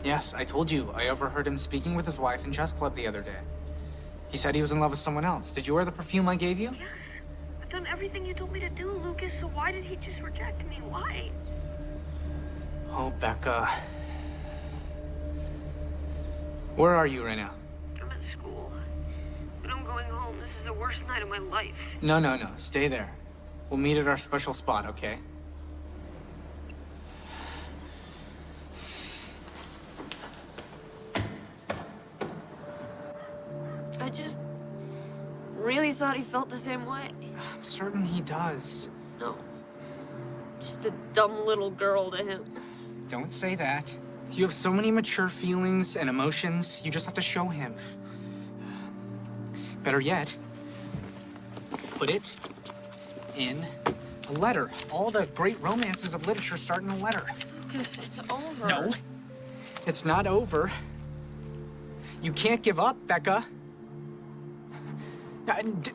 Yes, I told you. I overheard him speaking with his wife in chess club the other day. He said he was in love with someone else. Did you wear the perfume I gave you?
Yes. I've done everything you told me to do, Lucas, so why did he just reject me? Why?
Oh, Becca. Where are you right now?
I'm at school. But I'm going home. This is the worst night of my life.
No, no, no. Stay there. We'll meet at our special spot, okay?
I just really thought he felt the same way.
I'm certain he does.
No. Just a dumb little girl to him.
Don't say that. You have so many mature feelings and emotions. You just have to show him. Better yet, put it in a letter. All the great romances of literature start in a letter.
Lucas, it's over.
No, it's not over. You can't give up, Becca.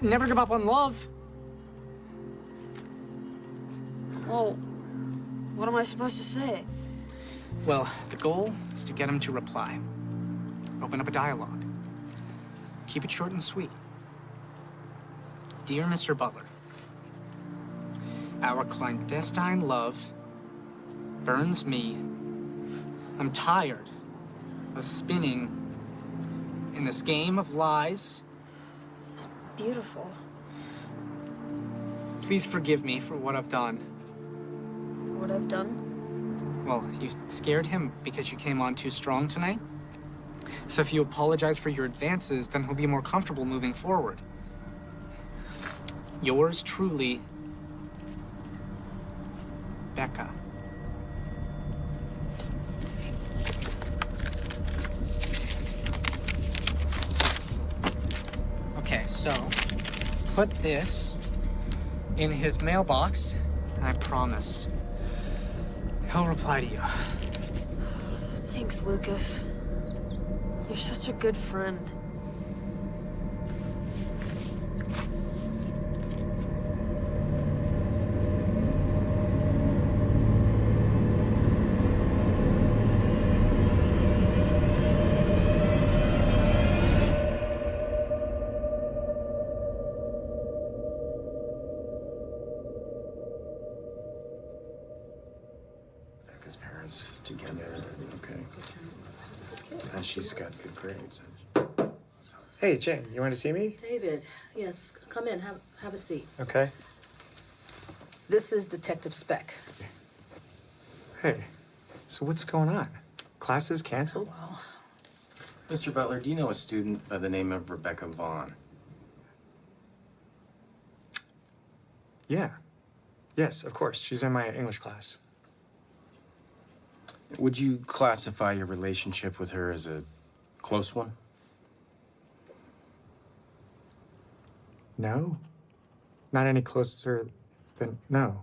Never give up on love.
Well, what am I supposed to say?
Well, the goal is to get him to reply. Open up a dialogue. Keep it short and sweet. Dear Mr. Butler, our clandestine love burns me. I'm tired of spinning in this game of lies.
Beautiful.
Please forgive me for what I've done.
What I've done?
Well, you scared him because you came on too strong tonight. So if you apologize for your advances, then he'll be more comfortable moving forward. Yours truly, Becca. Okay, so put this in his mailbox, and I promise he'll reply to you.
Thanks, Lucas. You're such a good friend.
Becca's parents together. Okay. And she's got good grades. Hey, Jane, you want to see me?
David, yes, come in, have a seat.
Okay.
This is Detective Speck.
Hey, so what's going on? Classes canceled?
Well,
Mr. Butler, do you know a student by the name of Rebecca Vaughn?
Yeah. Yes, of course. She's in my English class.
Would you classify your relationship with her as a close one?
No. Not any closer than no.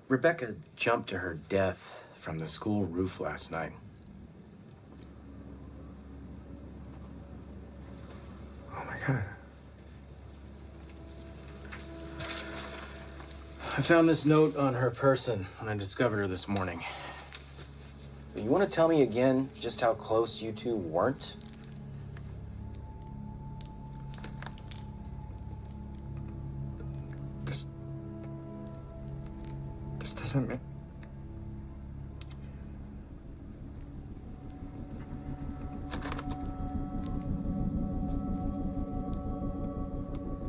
Rebecca jumped to her death from the school roof last night.
Oh my God.
I found this note on her person when I discovered her this morning.
So you want to tell me again just how close you two weren't?
This doesn't make...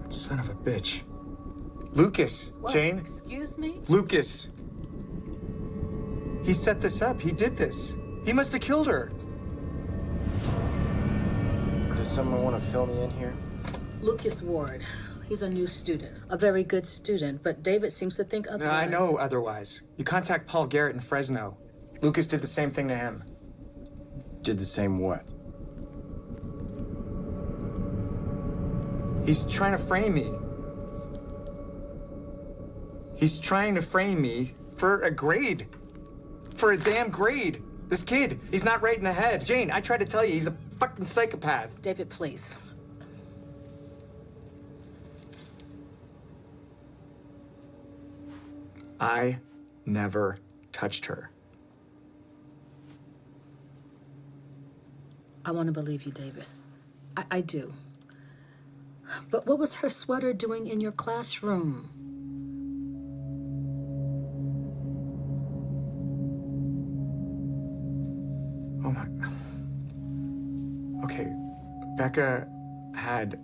Son of a bitch. Lucas,
What?
Jane?
Excuse me?
Lucas. He set this up. He did this. He must have killed her.
Does someone want to fill me in here?
Lucas Ward. He's a new student. A very good student, but David seems to think otherwise.
I know otherwise. You contact Paul Garrett in Fresno. Lucas did the same thing to him.
Did the same what?
He's trying to frame me. He's trying to frame me for a grade. For a damn grade. This kid, he's not right in the head. Jane, I tried to tell you, he's a fucking psychopath.
David, please.
I never touched her.
I want to believe you, David. I do. But what was her sweater doing in your classroom?
Oh my... Okay, Becca had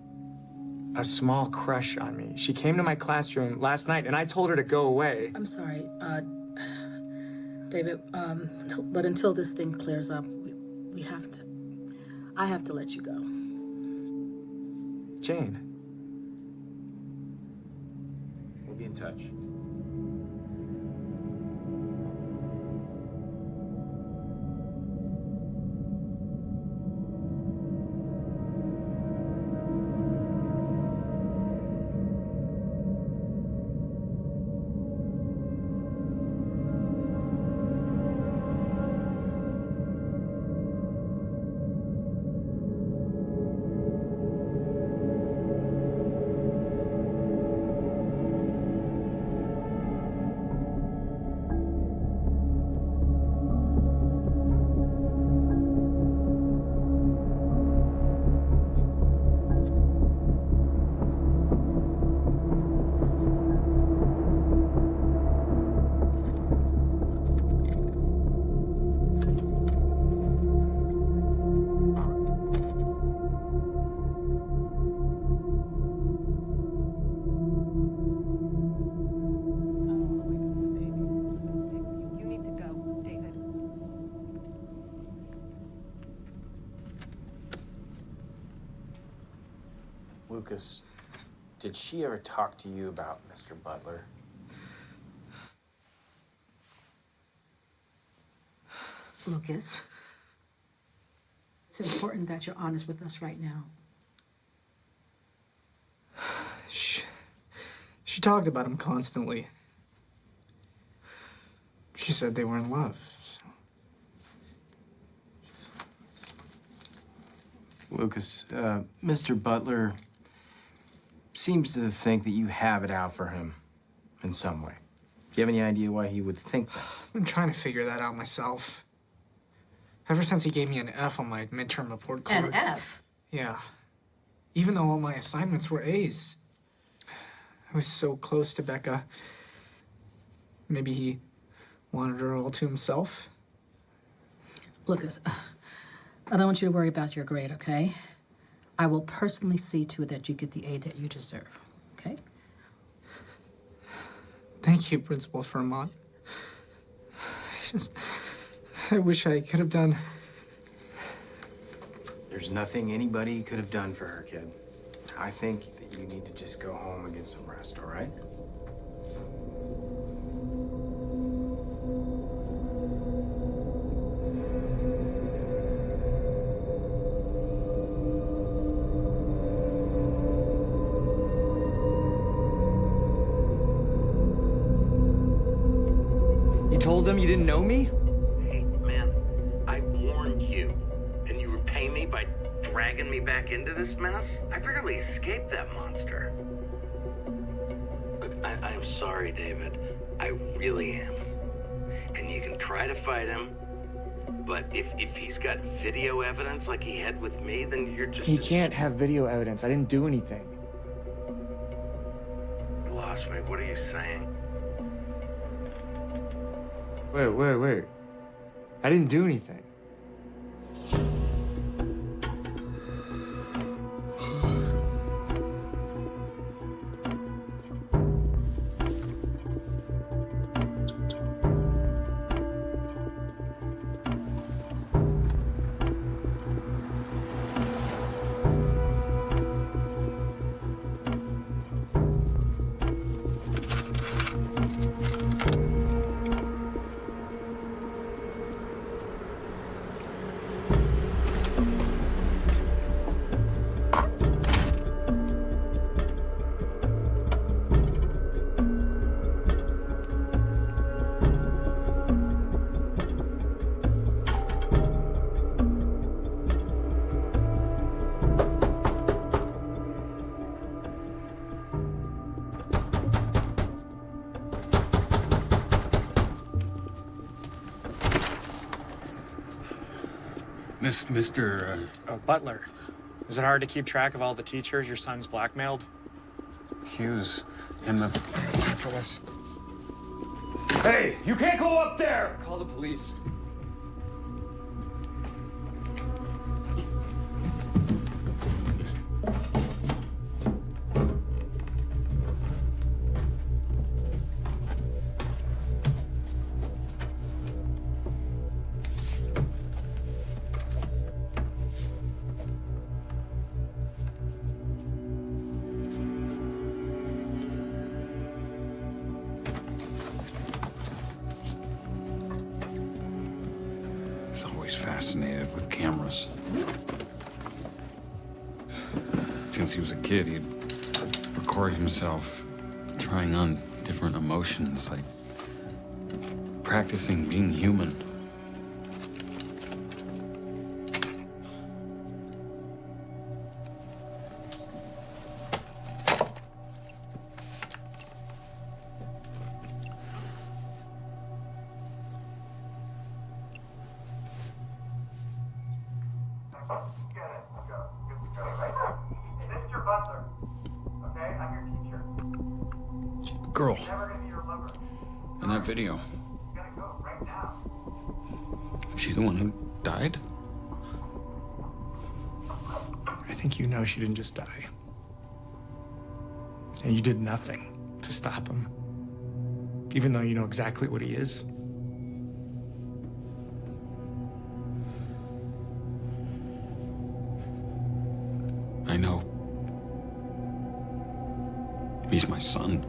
a small crush on me. She came to my classroom last night and I told her to go away.
I'm sorry, David, but until this thing clears up, we have to... I have to let you go.
Jane.
We'll be in touch. Lucas, did she ever talk to you about Mr. Butler?
Lucas, it's important that you're honest with us right now.
She talked about him constantly. She said they were in love.
Lucas, Mr. Butler seems to think that you have it out for him in some way. Do you have any idea why he would think that?
I've been trying to figure that out myself. Ever since he gave me an F on my midterm report card.
An F?
Yeah. Even though all my assignments were A's. I was so close to Becca. Maybe he wanted her all to himself.
Lucas, I don't want you to worry about your grade, okay? I will personally see to it that you get the A that you deserve, okay?
Thank you, Principal Fermont. I wish I could have done.
There's nothing anybody could have done for her, kid. I think that you need to just go home and get some rest, all right?
You told them you didn't know me?
Hey, man, I warned you, and you repay me by dragging me back into this mess? I barely escaped that monster. Look, I'm sorry, David. I really am. And you can try to fight him, but if he's got video evidence like he had with me, then you're just...
He can't have video evidence. I didn't do anything.
You lost me. What are you saying?
Wait. I didn't do anything.
Mr.
Oh, Butler. Is it hard to keep track of all the teachers your son's blackmailed?
Hughes and the...
Time for this.
Hey, you can't go up there!
Call the police.
He's always fascinated with cameras. Since he was a kid, he'd record himself trying on different emotions, like practicing being human.
Mr. Butler. Okay, I'm your teacher.
Girl
I'm never gonna be your lover.
in that video,
You gotta go right now.
is she the one who died?
I think you know she didn't just die. And you did nothing to stop him. Even though you know exactly what he is.
I know. He's my son.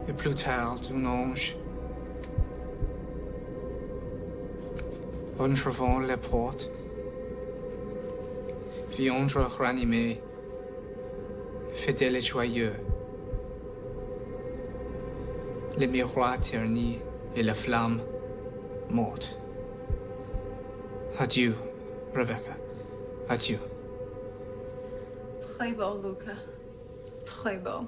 Et plus tard, un ange entrevant les portes, vit ange ranimé, fidèle et joyeux, le miroir terni et la flamme morte. Adieu, Rebecca. Adieu.
Très beau, Luca. Très beau.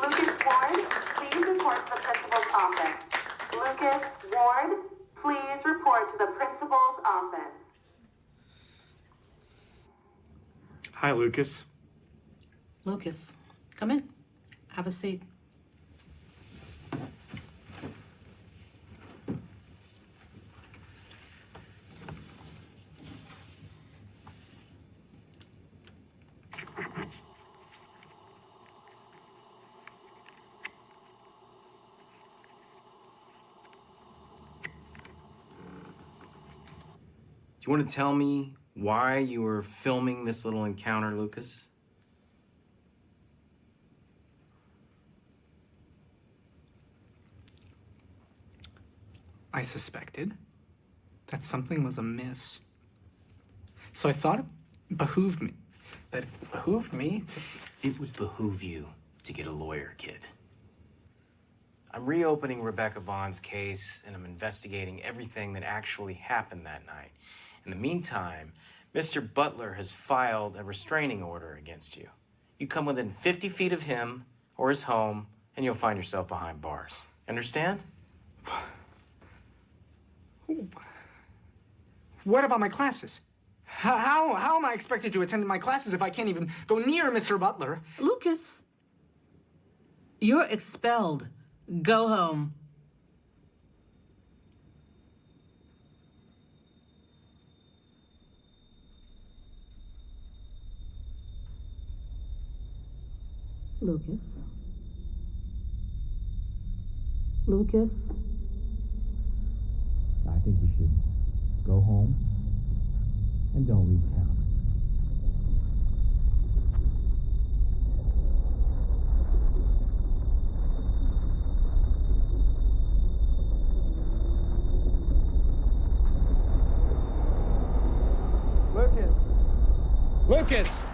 Lucas Ward, please report to the principal's office. Lucas Ward, please report to the principal's office.
Hi, Lucas.
Lucas, come in. Have a seat.
you want to tell me why you were filming this little encounter, Lucas?
I suspected that something was amiss. So I thought it behooved me. That it behooved me to...
It would behoove you to get a lawyer, kid. I'm reopening Rebecca Vaughn's case, and I'm investigating everything that actually happened that night. In the meantime, Mr. Butler has filed a restraining order against you. You come within 50 feet of him or his home, and you'll find yourself behind bars. Understand?
What about my classes? How am I expected to attend my classes if I can't even go near Mr. Butler?
Lucas, you're expelled. Go home. Lucas. Lucas.
I think you should go home and don't leave town.
Lucas!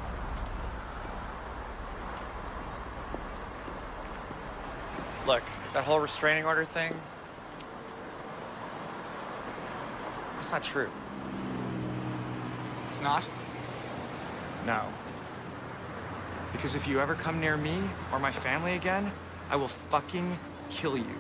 Look, that whole restraining order thing, it's not true.
It's not?
No. Because if you ever come near me or my family again, I will fucking kill you.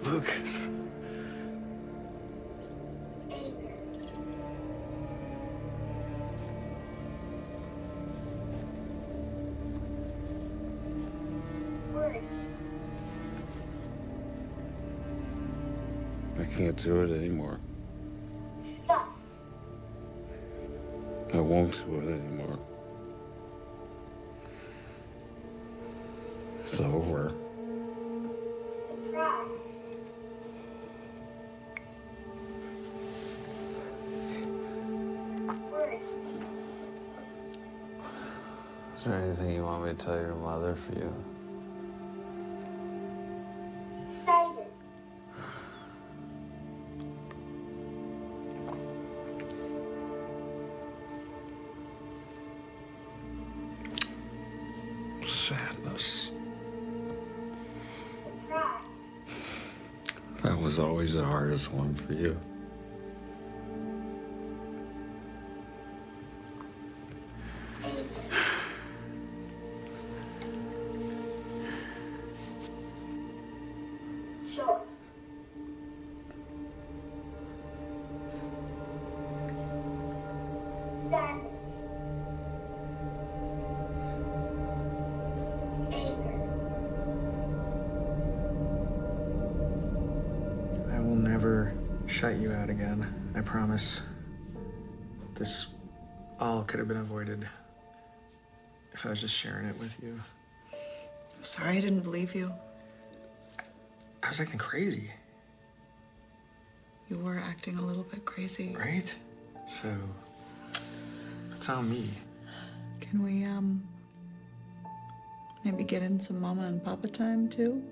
Lucas. I can't do it anymore. I won't do it anymore. It's over. Is there anything you want me to tell your mother for you? Sadness. That was always the hardest one for you.
I will never shut you out again, I promise. This all could have been avoided if I was just sharing it with you.
I'm sorry I didn't believe you.
I was acting crazy.
You were acting a little bit crazy.
Right? So, that's on me.
Can we, maybe get in some mama and papa time, too?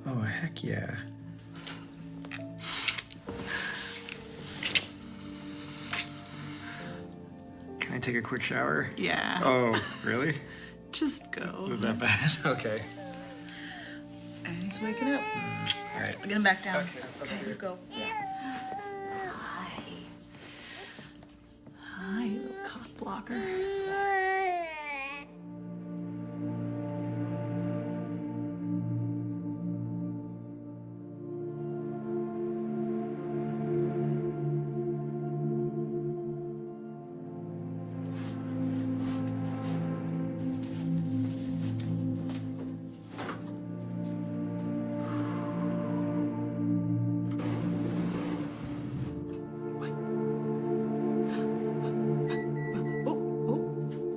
Oh, heck yeah. Can I take a quick shower?
Yeah.
Oh, really?
Just go.
Was that bad? Okay.
And he's waking up.
All right.
Get him back down. Okay, you go. Hi, little cock blocker.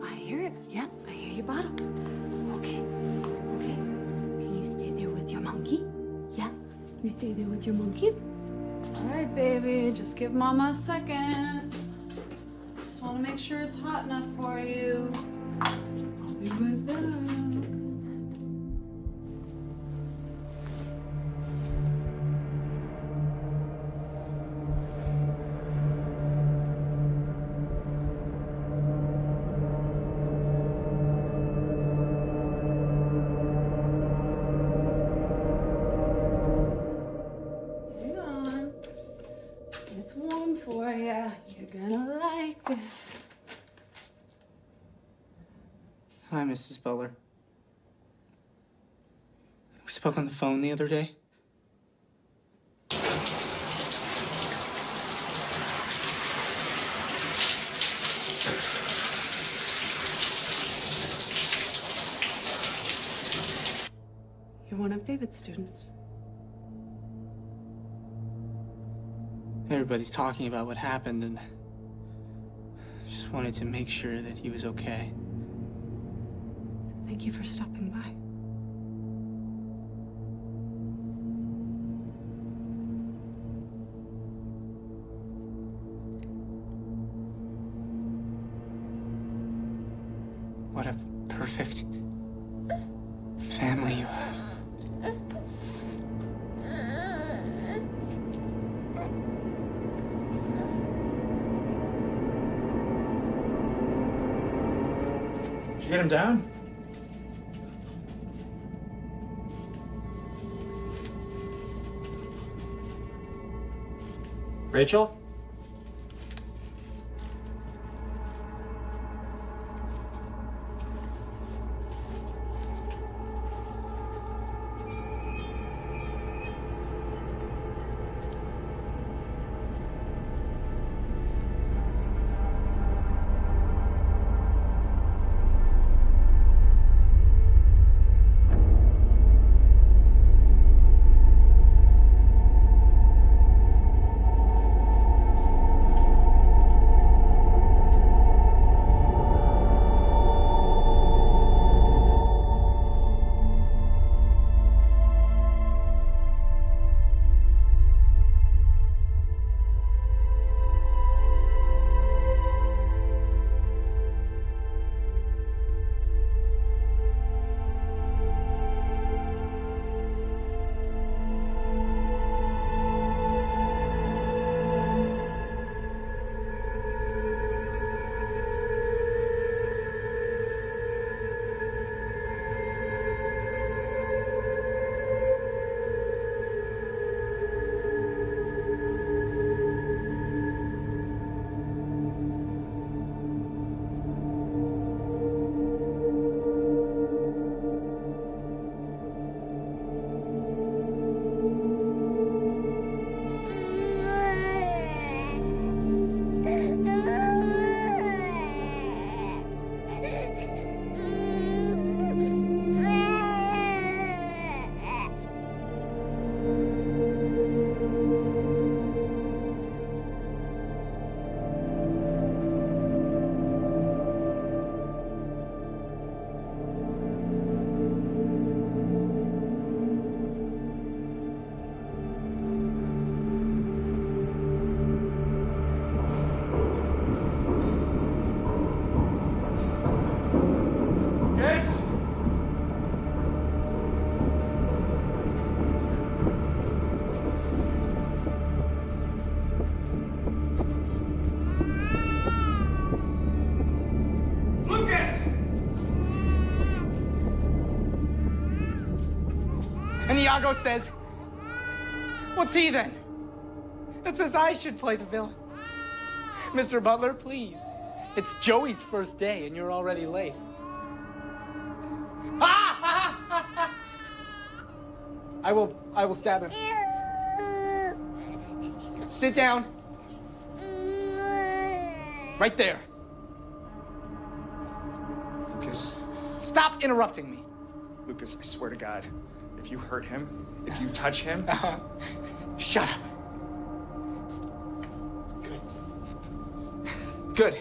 I hear it. Yeah, I hear your bottom. Okay. Okay. Can you stay there with your monkey? Yeah? You stay there with your monkey?
All right, baby, just give Mama a second. Just want to make sure it's hot enough for you.
I'll be right back.
Hang on. It's warm for you. You're gonna like it.
Hi, Mrs. Butler. We spoke on the phone the other day.
You're one of David's students.
Everybody's talking about what happened, and I just wanted to make sure that he was okay.
Thank you for stopping by.
What a perfect family you have.
Did you get him down? Rachel?
Iago says. What's he then? That says I should play the villain. Mr. Butler, please. It's Joey's first day and you're already late. I will stab him. Sit down. Right there.
Lucas.
Stop interrupting me.
Lucas, I swear to God, if you hurt him, if you touch him...
Shut up. Good.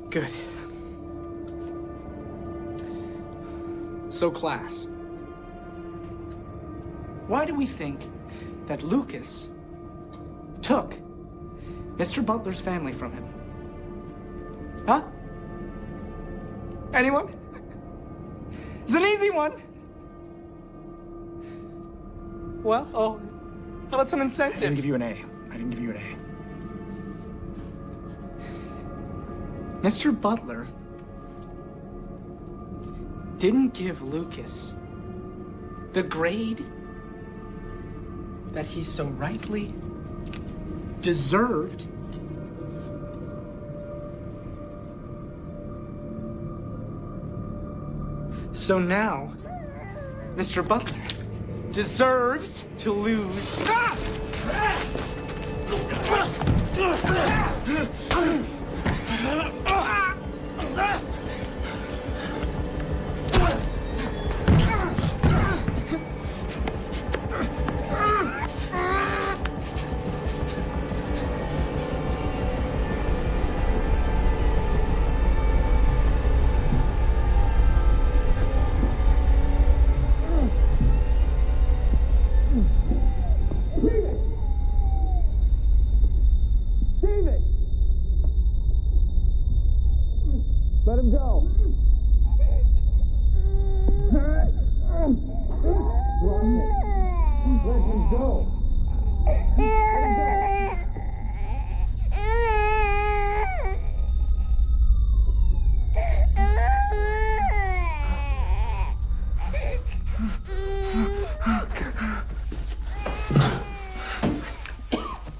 Good. So, class, why do we think that Lucas took Mr. Butler's family from him? Huh? Anyone? It's an easy one. Well, how about some incentive?
I didn't give you an A. I didn't give you an A.
Mr. Butler didn't give Lucas the grade that he so rightly deserved. So now, Mr. Butler deserves to lose.
Let him go. Let him go.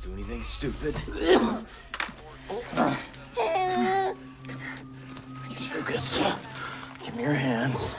Do anything stupid.
Lucas, give me your hands.